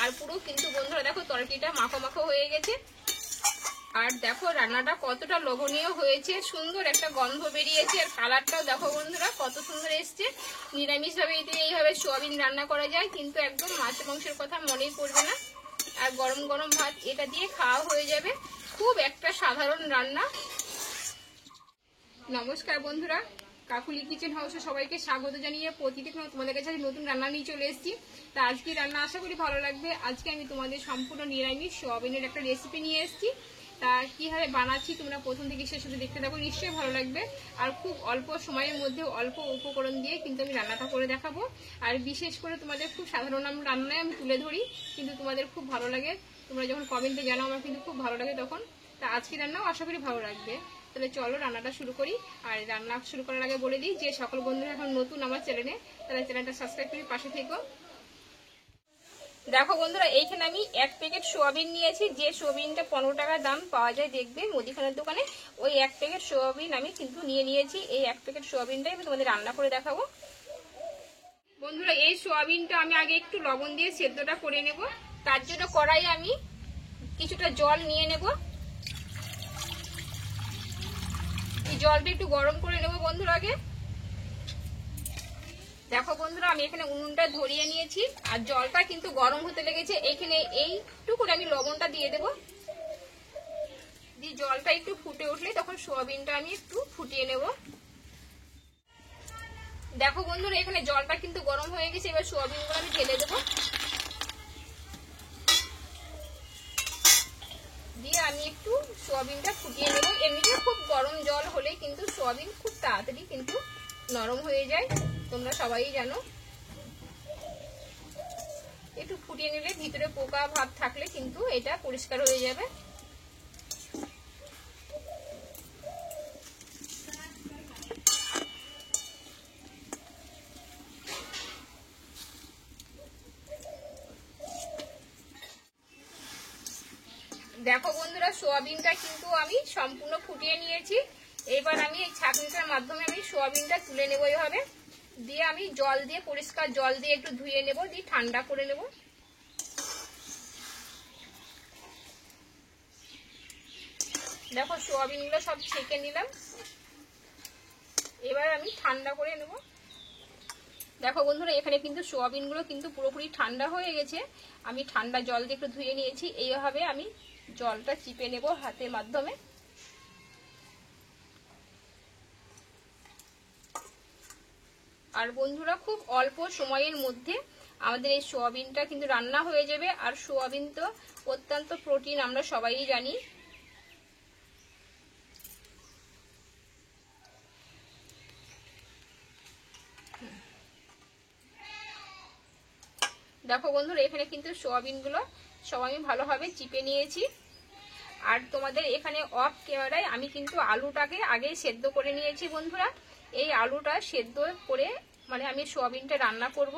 আর পুরো কিন্তু বন্ধুরা দেখো তরকারিটা মাখো মাখো হয়ে গেছে। আর দেখো রান্নাটা কতটা লোভনীয় হয়েছে, সুন্দর একটা গন্ধ বেরিয়েছে। আর কালারটাও দেখো বন্ধুরা কত সুন্দর এসছে। নিরামিষভাবে এইভাবে সোয়াবিন রান্না করা যায়, কিন্তু একদম মাছ মাংসের কথা মনেই পড়বে না। আর গরম গরম ভাত এটা দিয়ে খাওয়া হয়ে যাবে। খুব একটা সাধারণ রান্না। নমস্কার বন্ধুরা, কাকুলি কিচেন হাউসে সবাইকে স্বাগত জানিয়ে প্রতিদিন তোমাদের কাছে নতুন রান্না নিয়ে চলে এসেছি। তা আজকে রান্না আশা করি ভালো লাগবে। আজকে আমি তোমাদের সম্পূর্ণ নিরামিষ সোয়াবিনের একটা রেসিপি নিয়ে এসেছি। তা কীভাবে বানাচ্ছি তোমরা প্রথম থেকে শেষ অবধি দেখতে থাকো, নিশ্চয়ই ভালো লাগবে। আর খুব অল্প সময়ের মধ্যে অল্প উপকরণ দিয়ে কিন্তু আমি রান্নাটা করে দেখাবো। আর বিশেষ করে তোমাদের খুব সাধারণ রান্নায় আমি তুলে ধরি, কিন্তু তোমাদের খুব ভালো লাগে। তোমরা যখন কমেন্টে জানাও আমার কিন্তু খুব ভালো লাগে তখন। তা আজকে রান্নাও আশা করি ভালো লাগবে। তাহলে চলো রান্নাটা শুরু করি। আর রান্না শুরু করার আগে বলে দিই যে সকল বন্ধুরা এখন নতুন আমার চ্যানেলে, তাহলে চ্যানেলটা সাবস্ক্রাইব করে পাশে থেকো। দেখো বন্ধুরা, এইখানে আমি 1 প্যাকেট সোয়াবিন নিয়েছি। যে সোয়াবিনটা 15 টাকা দাম পাওয়া যায় দেখবে মুদিখানার দোকানে, ওই 1 প্যাকেট সোয়াবিন আমি কিন্তু নিয়েছি। এই 1 প্যাকেট সোয়াবিনটাই আমি তোমাদের রান্না করে দেখাবো। বন্ধুরা, এই সোয়াবিনটা আমি আগে একটু লবণ দিয়ে সেদ্ধটা করে নেব। তার জন্য কড়াইয়ে আমি কিছুটা জল নিয়ে নেব। এই জলটা একটু গরম করে নেব বন্ধুরা আগে। দেখো বন্ধুরা, আমি এখানে উনুনটা ধরিয়ে নিয়েছি আর জলটা কিন্তু গরম হতে লেগেছে। এখানে এইটুকু করে আমি লবণটা দিয়ে দেবো। দিয়ে জলটা একটু ফুটে উঠলে তখন সোয়াবিনটা আমি একটু ফুটিয়ে নেব। দেখো বন্ধুরা, এখানে জলটা কিন্তু গরম হয়ে গেছে। এবার সোয়াবিনগুলো আমি ঢেলে দেবো। দিয়ে আমি একটু সোয়াবিনটা ফুটিয়ে নেব। এমনিতে খুব গরম জল হলে কিন্তু সোয়াবিন খুব তাড়াতাড়ি কিন্তু নরম হয়ে যায়, তোমরা সবাই জানো। একটু ফুটিয়ে নিলে ভিতরে পোকা ভাব থাকলে কিন্তু এটা পরিষ্কার হয়ে যাবে। দেখো বন্ধুরা, সোয়াবিনটা কিন্তু আমি সম্পূর্ণ ফুটিয়ে নিয়েছি। এবার আমি এই ছাঁকনিটার মাধ্যমে আমি সোয়াবিনটা তুলে নেবো এইভাবে। দিয়ে আমি জল দিয়ে পরিষ্কার জল দিয়ে একটু ধুয়ে নেব, দিয়ে ঠান্ডা করে নেব। দেখো সোয়াবিনগুলো সব ছেঁকে নিলাম। এবার আমি ঠান্ডা করে নেব। দেখো বন্ধুরা, এখানে কিন্তু সোয়াবিনগুলো কিন্তু পুরোপুরি ঠান্ডা হয়ে গেছে। আমি ঠান্ডা জল দিয়ে একটু ধুয়ে নিয়েছি। এইভাবে আমি জলটা চিপে নেব হাতের মাধ্যমে। আর বন্ধুরা, খুব অল্প সময়ের মধ্যে আমাদের এই সোয়াবিনটা কিন্তু রান্না হয়ে যাবে। আর সোয়াবিন তো অত্যন্ত প্রোটিন, আমরা সবাই জানি। দেখো বন্ধুরা, এখানে কিন্তু সোয়াবিনগুলো সব আমি ভালোভাবে চিপে নিয়েছি। আর তোমাদের এখানে অফ ক্যামেরায় আমি কিন্তু আলুটাকে আগে সেদ্ধ করে নিয়েছি বন্ধুরা। এই আলুটা সেদ্ধ করে মানে আমি সোয়াবিনটা রান্না করব।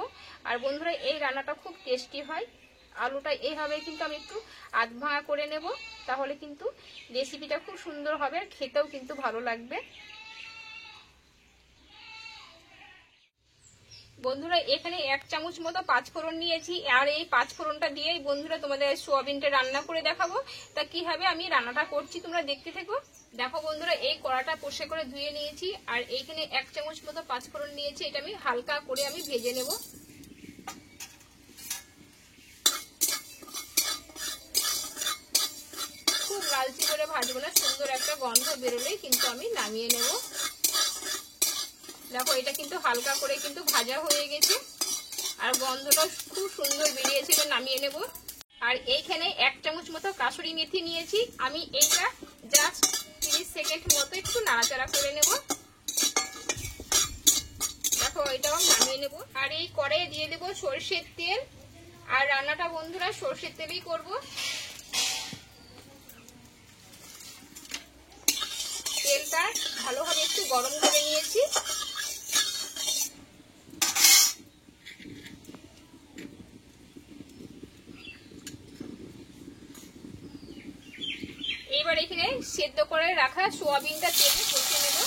আর বন্ধুরা, এই রান্নাটা খুব টেস্টি হয়। আলুটা এইভাবে কিন্তু আমি একটু আধ ভাঙা করে নেব, তাহলে কিন্তু রেসিপিটা খুব সুন্দর হবে আর খেতেও কিন্তু ভালো লাগবে। বন্ধুরা, এখানে 1 চামচ মতো 5 ফোড়ন নিয়েছি। আর এই 5 ফোড়নটা দিয়েই বন্ধুরা তোমাদের সোয়াবিনটা রান্না করে দেখাবো। তা কিভাবে আমি রান্নাটা করছি তোমরা দেখতে থেকো। দেখো বন্ধুরা, এই কড়াটা পরিষ্কার করে ধুয়ে নিয়েছি। আর এইখানে 1 চামচ মতো 5 ফোড়ন নিয়েছি। এটা আমি হালকা করে আমি ভেজে নেব। খুব লালচে করে ভাজবো না, সুন্দর একটা গন্ধ বেরোলেই কিন্তু আমি নামিয়ে নেব। দেখো, এটা কিন্তু হালকা করে কিন্তু ভাজা হয়ে গেছে আর গন্ধটা খুব সুন্দর বেরিয়েছে। এবার নামিয়ে নেব। আর এইখানে 1 চামচ মতো কাসুরি মেথি নিয়েছি। আমি এইটা জাস্ট 30 সেকেন্ড মতো একটু নাড়াচাড়া করে নেব। দেখো, এটাও নামিয়ে নেব। আর এই কড়াইয়ে দিয়ে দেবো সরষের তেল। আর রান্নাটা বন্ধুরা সরষের তেলেই করব। তেলটা ভালোভাবে একটু গরম করে নিয়েছি। এবার এখানে সেদ্ধ করে রাখা সোয়াবিনটা তেলে কষে নেব।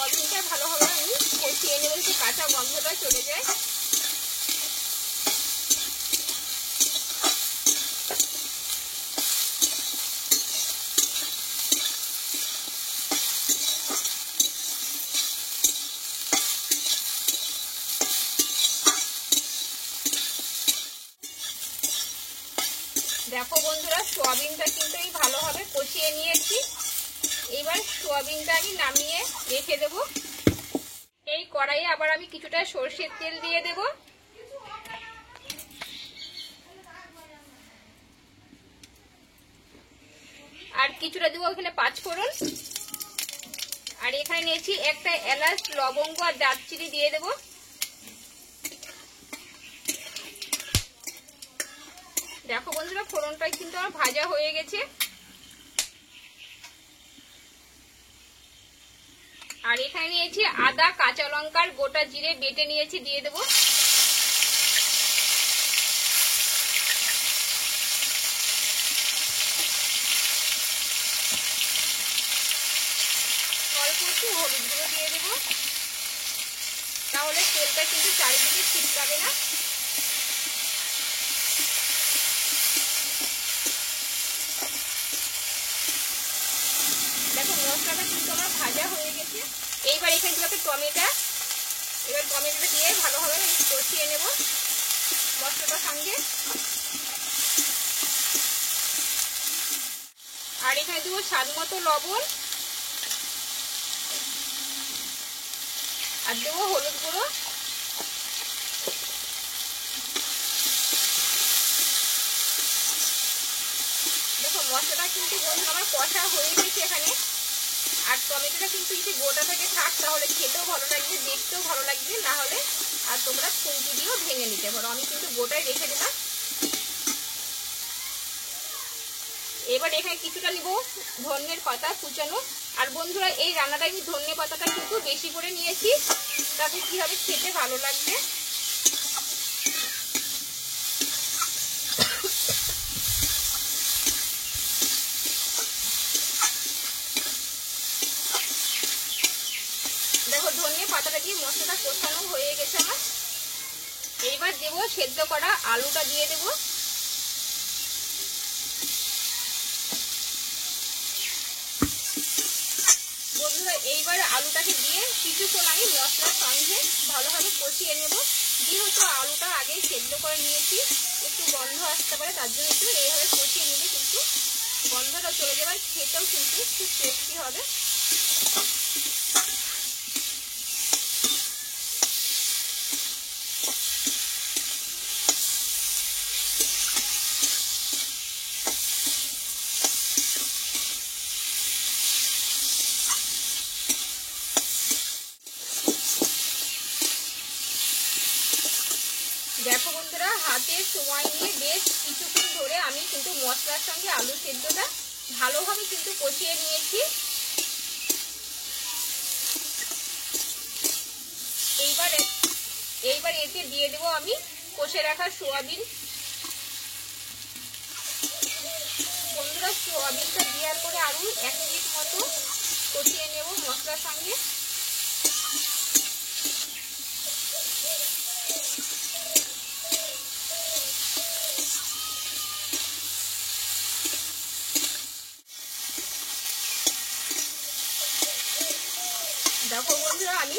সোয়াবিনটা ভালোভাবে আমি কষিয়ে নেব, একটু কাঁচা গন্ধটা চলে যায়। দেখো বন্ধুরা, সোয়াবিনটা কিন্তু আমি ভালোভাবে কষিয়ে নিয়েছি। এবার সোয়াবিনটা আমি নামিয়ে রেখে দেব। এই কড়াইয়ে আবার আমি কিছুটা সরষের তেল দিয়ে দেব। আর কিছুটা দেবো এখানে পাঁচফোড়ন। আর এখানে নিয়েছি একটা এলাচ, লবঙ্গ আর দারচিনি দিয়ে দেব। দেখো বন্ধুরা, ফোড়নটা কিন্তু আমার ভাজা হয়ে গেছে। আর এখানে নিয়েছি আদা, কাঁচা লঙ্কার গোটা জিরে বেটে নিয়েছি, দিয়ে দেব। অল্প একটু হলুদ গুঁড়ো দিয়ে দেব, তাহলে তেলটা কিন্তু চারিদিকে ছিটকাবে না। দেখো মশলাটা কিন্তু আমার ভাজা হয়ে গেছে। এইবার এখানে দিলাম টমেটো। এবার টমেটোটা দিয়ে ভালোভাবে কষিয়ে নেব মশলাটার সঙ্গে। আর এখানে দেবো স্বাদ মতো লবণ, আর দেবো হলুদ গুঁড়ো। দেখো মশলাটা কিন্তু বন্ধু আমার কষা হয়ে গেছে এখানে। আর টমেটোটা কিন্তু যদি গোটা থেকে থাক তাহলে খেতেও ভালো লাগবে, দেখতেও ভালো লাগবে, না হলে আর তোমরা খুন্তি দিয়েও ভেঙে নিতে পারো। আমি কিন্তু গোটায় রেখে দিলাম। এবার এখানে কিছুটা নিব ধনিয়ার পাতা কুচানো। আর বন্ধুরা, এই রান্নাটা আমি ধনিয়া পাতাটা কিন্তু বেশি করে নিয়েছি, তাতে কি হবে খেতে ভালো লাগবে। দেখো ধনিয়া পাতাটা দিয়ে মশলাটা কষানো হয়ে গেছে আমার। এইবার দেবো সেদ্ধ করা আলুটা দিয়ে দেবো। বন্ধুরা, এইবার আলুটাকে দিয়ে কিছুক্ষণ আমি মশলার সঙ্গে ভালোভাবে কষিয়ে নেব। যেহেতু আলুটা আগে সেদ্ধ করে নিয়েছি, একটু গন্ধ আসতে পারে, তার জন্য একটু এইভাবে কষিয়ে নিলে কিন্তু গন্ধটা চলে যাবে, আর খেতেও কিন্তু খুব টেস্টি হবে। দেখো বন্ধুরা, হাতে সময় নিয়ে বেশ কিছুক্ষণ ধরে আমি কিন্তু মশলার সঙ্গে আলু সেদ্ধটা ভালোভাবে কিন্তু কষিয়ে নিয়েছি। এইবার এতে দিয়ে দেবো আমি কষে রাখা সোয়াবিন। বন্ধুরা, সোয়াবিনটা দেওয়ার পরে আরো 1 মিনিট মতো কষিয়ে নেব মশলার সঙ্গে। দেখো বন্ধুরা, আমি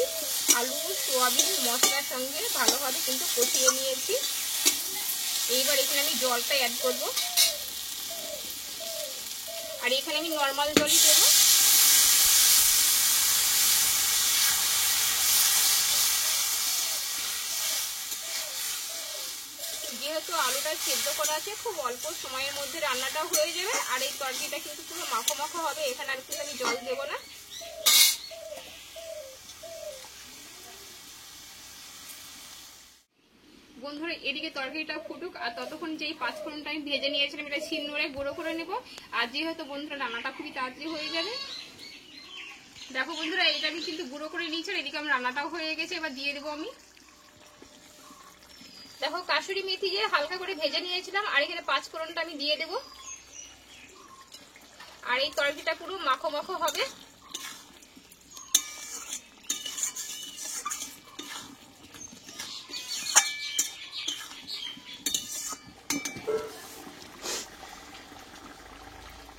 আলু সোয়াবিন মশলার সঙ্গে ভালোভাবে কিন্তু কষিয়ে নিয়েছি। এইবার এখানে আমি জলটা অ্যাড করব। আর এখানে আমি নর্মাল জলই দেবো। যেহেতু আলুটা সেদ্ধ করা আছে, খুব অল্প সময়ের মধ্যে রান্নাটা হয়ে যাবে। আর এই তরকারিটা কিন্তু পুরো মাখো মাখো হবে, এখানে আর কিন্তু আমি জল দেবো না। বন্ধুরা, এদিকে তরকারিটা ফুটুক, আর ততক্ষণ যেই পাঁচফোড়নটা আমি ভেজে নিয়েছিলাম এটা শিলনোড়ায় গুঁড়ো করে নেব। আর যেহেতু বন্ধুরা রান্নাটা খুবই তাড়াতাড়ি হয়ে যাবে। দেখো বন্ধুরা, এটা আমি কিন্তু গুঁড়ো করে নিয়েছি, এদিকে আমার রান্নাটাও হয়ে গেছে। এবার দিয়ে দেবো আমি। দেখো কাসুরি মেথি দিয়ে হালকা করে ভেজে নিয়েছিলাম, আর এখানে পাঁচফোড়নটা আমি দিয়ে দেবো। আর এই তরকারিটা পুরো মাখো মাখো হবে।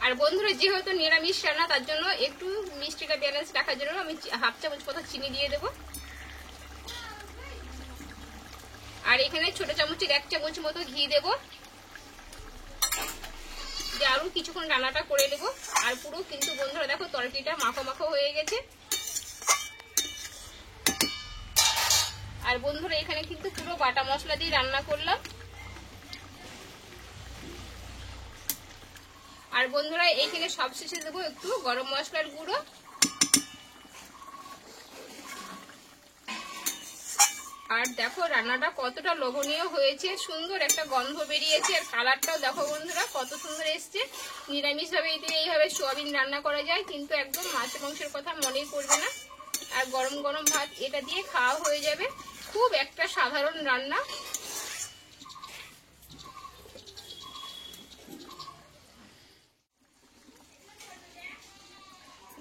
আর বন্ধুরা যেহেতু নিরামিষ রান্না তার জন্য একটু মিষ্টিটা ব্যালেন্স রাখার জন্য আমি হাফ চামচ মতো চিনি দিয়ে দেবো। আর এখানে ছোট চামচের 1 চামচ মতো ঘি দেবো। দিয়ে আরো কিছুক্ষণ রান্নাটা করে নেবো। আর পুরো কিন্তু বন্ধুরা দেখো তরকারিটা মাখো মাখো হয়ে গেছে। আর বন্ধুরা এখানে কিন্তু পুরো বাটা মশলা দিয়ে রান্না করলাম। আর বন্ধুরা এইখানে সবশেষে দেবো একটু গরম মশলার গুঁড়ো। আর দেখো রান্নাটা কতটা লোভনীয় হয়েছে, সুন্দর একটা গন্ধ বেরিয়েছে। আর কালারটাও দেখো বন্ধুরা কত সুন্দর এসছে। নিরামিষ ভাবে এইভাবে সোয়াবিন রান্না করা যায়, কিন্তু একদম মাছ মাংসের কথা মনেই পড়বে না। আর গরম গরম ভাত এটা দিয়ে খাওয়া হয়ে যাবে। খুব একটা সাধারণ রান্না।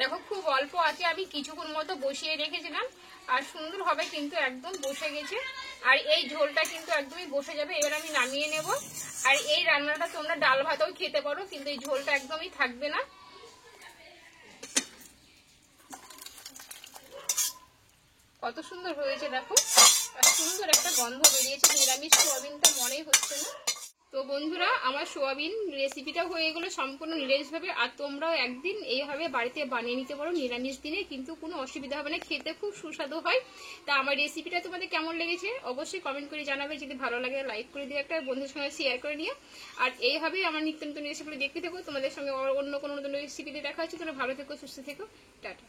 দেখো খুব অল্প আছে, আমি কিছুক্ষণ মতো বসিয়ে রেখেছিলাম। আর সুন্দর হবে কিন্তু একদম বসে গেছে। আর এই ঝোলটা কিন্তু একদমই বসে যাবে। এবার আমি নামিয়ে নেব। আর এই রান্নাটা তোমরা ডাল ভাতেও খেতে পারো, কিন্তু এই ঝোলটা একদমই থাকবে না। কত সুন্দর হয়েছে দেখো, আর সুন্দর একটা গন্ধ বেরিয়েছে। নিরামিষ সোয়াবিনটা মনেই হচ্ছে না। তো বন্ধুরা আমার সোয়াবিন রেসিপিটা হয়ে গেলো সম্পূর্ণ নিরামিষভাবে। আর তোমরাও একদিন এইভাবে বাড়িতে বানিয়ে নিতে পারো নিরামিষ দিনে, কিন্তু কোনো অসুবিধা হবে না, খেতে খুব সুস্বাদু হয়। তা আমার রেসিপিটা তোমাদের কেমন লেগেছে অবশ্যই কমেন্ট করে জানাবে। যদি ভালো লাগে লাইক করে দিয়ে একটা বন্ধুদের সঙ্গে শেয়ার করে নিও। আর এইভাবেই আমার নিত্য নতুন রেসিপিগুলো দেখতে থাকো। তোমাদের সঙ্গে অন্য কোনো নতুন রেসিপিতে দেখা হচ্ছে। তোমরা ভালো থেকো, সুস্থ থেকো, টাটা।